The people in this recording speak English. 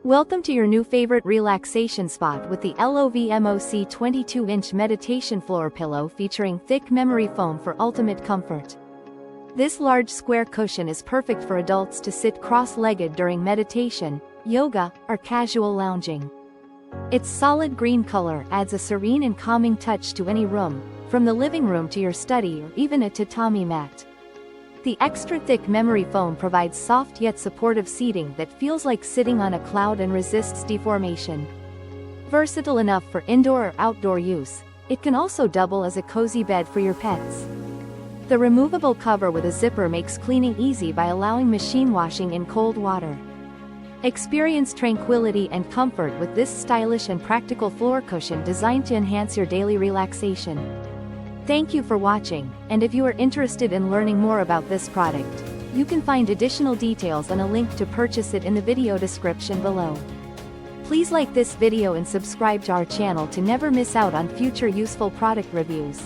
Welcome to your new favorite relaxation spot with the LOVMOC 22-inch meditation floor pillow featuring thick memory foam for ultimate comfort. This large square cushion is perfect for adults to sit cross-legged during meditation, yoga, or casual lounging. Its solid green color adds a serene and calming touch to any room, from the living room to your study or even a tatami mat. The extra thick memory foam provides soft yet supportive seating that feels like sitting on a cloud and resists deformation. Versatile enough for indoor or outdoor use, it can also double as a cozy bed for your pets. The removable cover with a zipper makes cleaning easy by allowing machine washing in cold water. Experience tranquility and comfort with this stylish and practical floor cushion designed to enhance your daily relaxation. Thank you for watching, and if you are interested in learning more about this product, you can find additional details and a link to purchase it in the video description below. Please like this video and subscribe to our channel to never miss out on future useful product reviews.